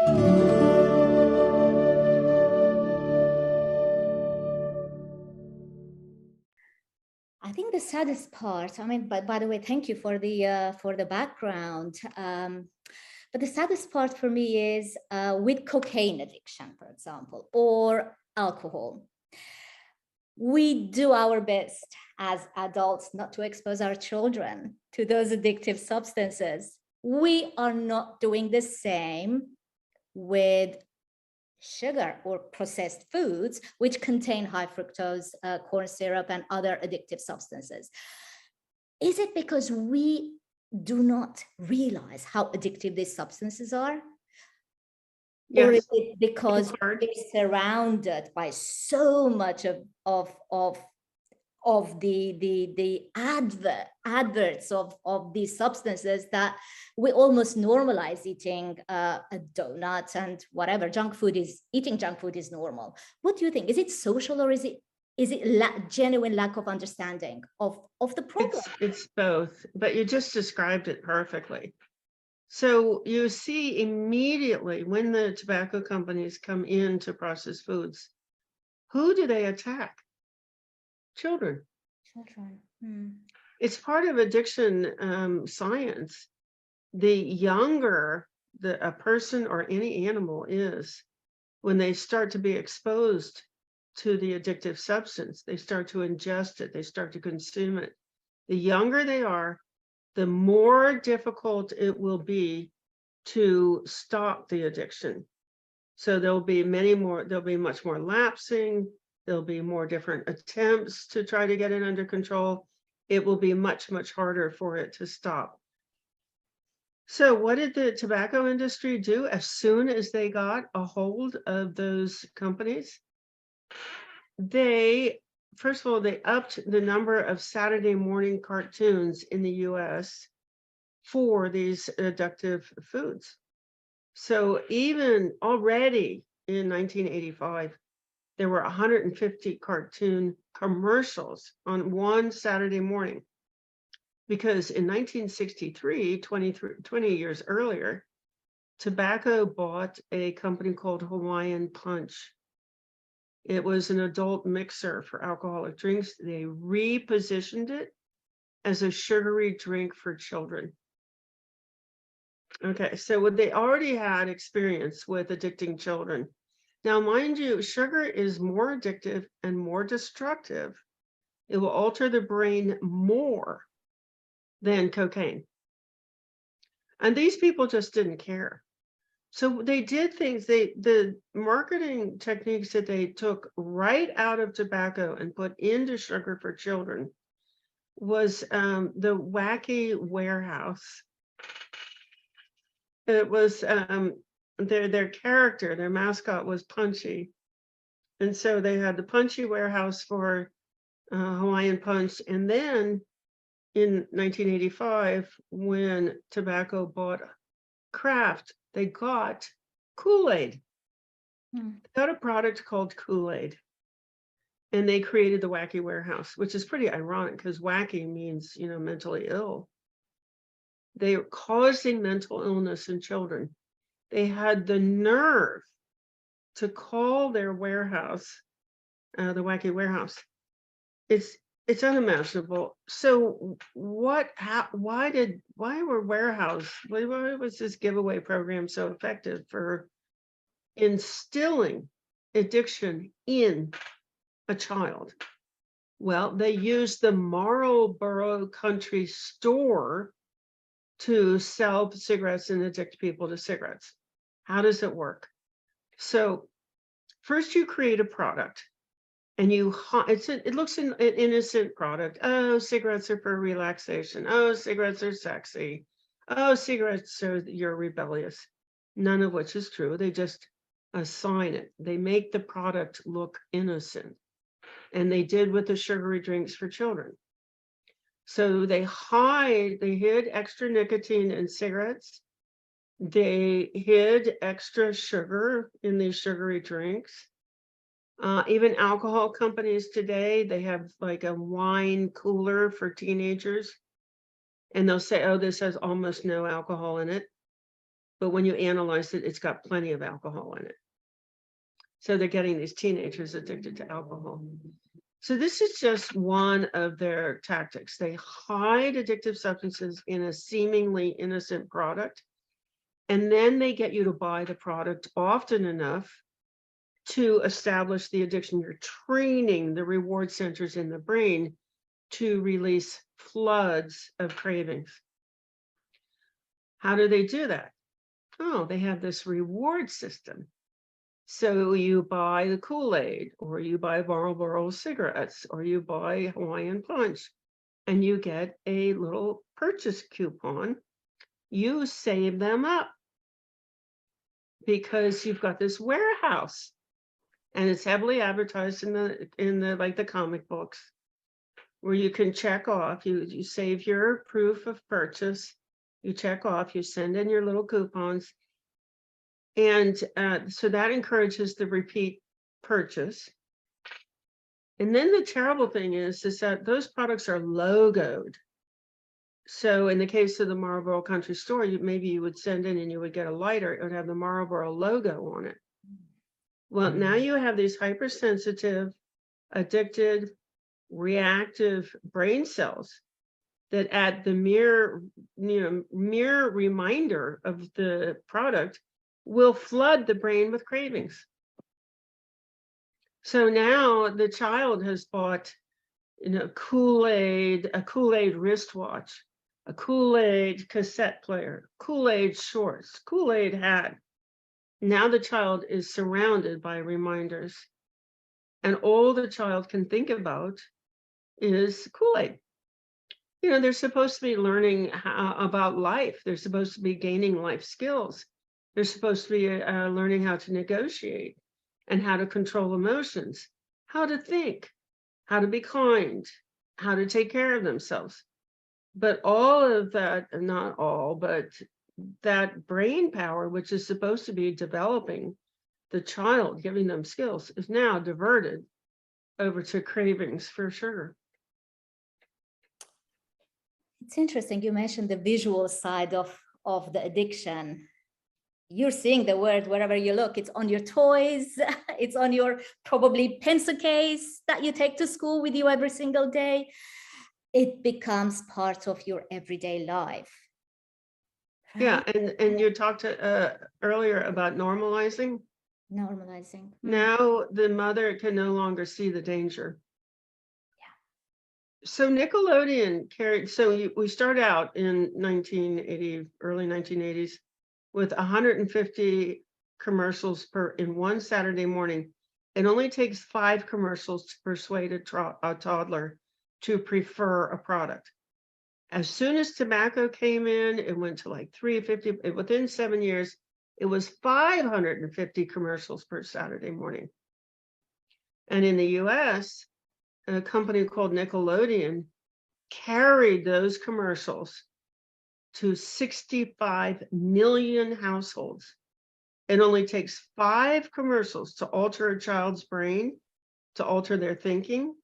I think the saddest part, I mean, by the way, thank you for the background. But the saddest part for me is with cocaine addiction, for example, or alcohol. We do our best as adults not to expose our children to those addictive substances. We are not doing the same with sugar or processed foods, which contain high fructose corn syrup and other addictive substances. Is it because we do not realize how addictive these substances are? Yes. Or is it because we're surrounded by so much of the adverts of these substances that we almost normalize eating a donut and whatever eating junk food is normal? What do you think? Is it social, or is it genuine lack of understanding of the problem? It's both, but you just described it perfectly. So you see immediately when the tobacco companies come into processed foods, who do they attack? Children. It's part of addiction science. The younger a person or any animal is, when they start to be exposed to the addictive substance, they start to ingest it, they start to consume it. The younger they are, the more difficult it will be to stop the addiction. So there'll be much more lapsing. There'll be more different attempts to try to get it under control. It will be much, much harder for it to stop. So what did the tobacco industry do as soon as they got a hold of those companies? First of all, they upped the number of Saturday morning cartoons in the US for these addictive foods. So even already in 1985, there were 150 cartoon commercials on one Saturday morning. Because in 1963, 20 years earlier, tobacco bought a company called Hawaiian Punch. It was an adult mixer for alcoholic drinks. They repositioned it as a sugary drink for children. Okay, so they already had experience with addicting children. Now, mind you, sugar is more addictive and more destructive. It will alter the brain more than cocaine. And these people just didn't care. So they did things, the marketing techniques that they took right out of tobacco and put into sugar for children was the wacky warehouse. It was their character, their mascot was Punchy. And so they had the Punchy warehouse for Hawaiian Punch. And then in 1985, when tobacco bought Kraft, they got Kool-Aid. They got a product called Kool-Aid. And they created the wacky warehouse, which is pretty ironic because wacky means, mentally ill. They were causing mental illness in children. They had the nerve to call their warehouse the wacky warehouse. It's unimaginable. So why was this giveaway program so effective for instilling addiction in a child? Well, they used the Marlboro Country Store to sell cigarettes and addict people to cigarettes. How does it work? So first you create a product. And it looks an innocent product. Oh, cigarettes are for relaxation. Oh, cigarettes are sexy. Oh, cigarettes are you're rebellious. None of which is true. They just assign it. They make the product look innocent. And they did with the sugary drinks for children. So they hid extra nicotine in cigarettes. They hid extra sugar in these sugary drinks. Even alcohol companies today, they have like a wine cooler for teenagers. And they'll say, oh, this has almost no alcohol in it. but when you analyze it, it's got plenty of alcohol in it. So they're getting these teenagers addicted to alcohol. So this is just one of their tactics. They hide addictive substances in a seemingly innocent product, and then they get you to buy the product often enough to establish the addiction. You're training the reward centers in the brain to release floods of cravings. How do they do that? Oh, they have this reward system. So you buy the Kool-Aid, or you buy Marlboro cigarettes, or you buy Hawaiian Punch, and you get a little purchase coupon. You save them up because you've got this warehouse, and it's heavily advertised in the like the comic books, where you can check off. You save your proof of purchase. You check off. You send in your little coupons. And so that encourages the repeat purchase. And then the terrible thing is that those products are logoed. So in the case of the Marlboro Country Store, maybe you would send in and you would get a lighter. It would have the Marlboro logo on it. Well, now you have these hypersensitive, addicted, reactive brain cells that at the mere reminder of the product will flood the brain with cravings. So now the child has bought, Kool-Aid, a Kool-Aid wristwatch, a Kool-Aid cassette player, Kool-Aid shorts, Kool-Aid hat. Now the child is surrounded by reminders, and all the child can think about is Kool-Aid. They're supposed to be learning about life. They're supposed to be gaining life skills. They're supposed to be learning how to negotiate and how to control emotions, how to think, how to be kind, how to take care of themselves. But all of that, not all, but that brain power, which is supposed to be developing the child, giving them skills, is now diverted over to cravings for sugar. It's interesting. You mentioned the visual side of the addiction. You're seeing the word wherever you look. It's on your toys. It's on your probably pencil case that you take to school with you every single day. It becomes part of your everyday life. Right? Yeah, and you talked earlier about normalizing. Normalizing. Now the mother can no longer see the danger. Yeah. So Nickelodeon carried. We start out in 1980, early 1980s, with 150 commercials in one Saturday morning. It only takes 5 commercials to persuade a toddler to prefer a product. As soon as tobacco came in, it went to like 350. Within 7 years, it was 550 commercials per Saturday morning. And in the US, a company called Nickelodeon carried those commercials to 65 million households. It only takes 5 commercials to alter a child's brain, to alter their thinking.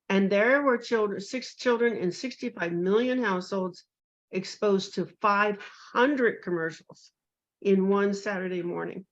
And there were 6 children in 65 million households exposed to 500 commercials in one Saturday morning.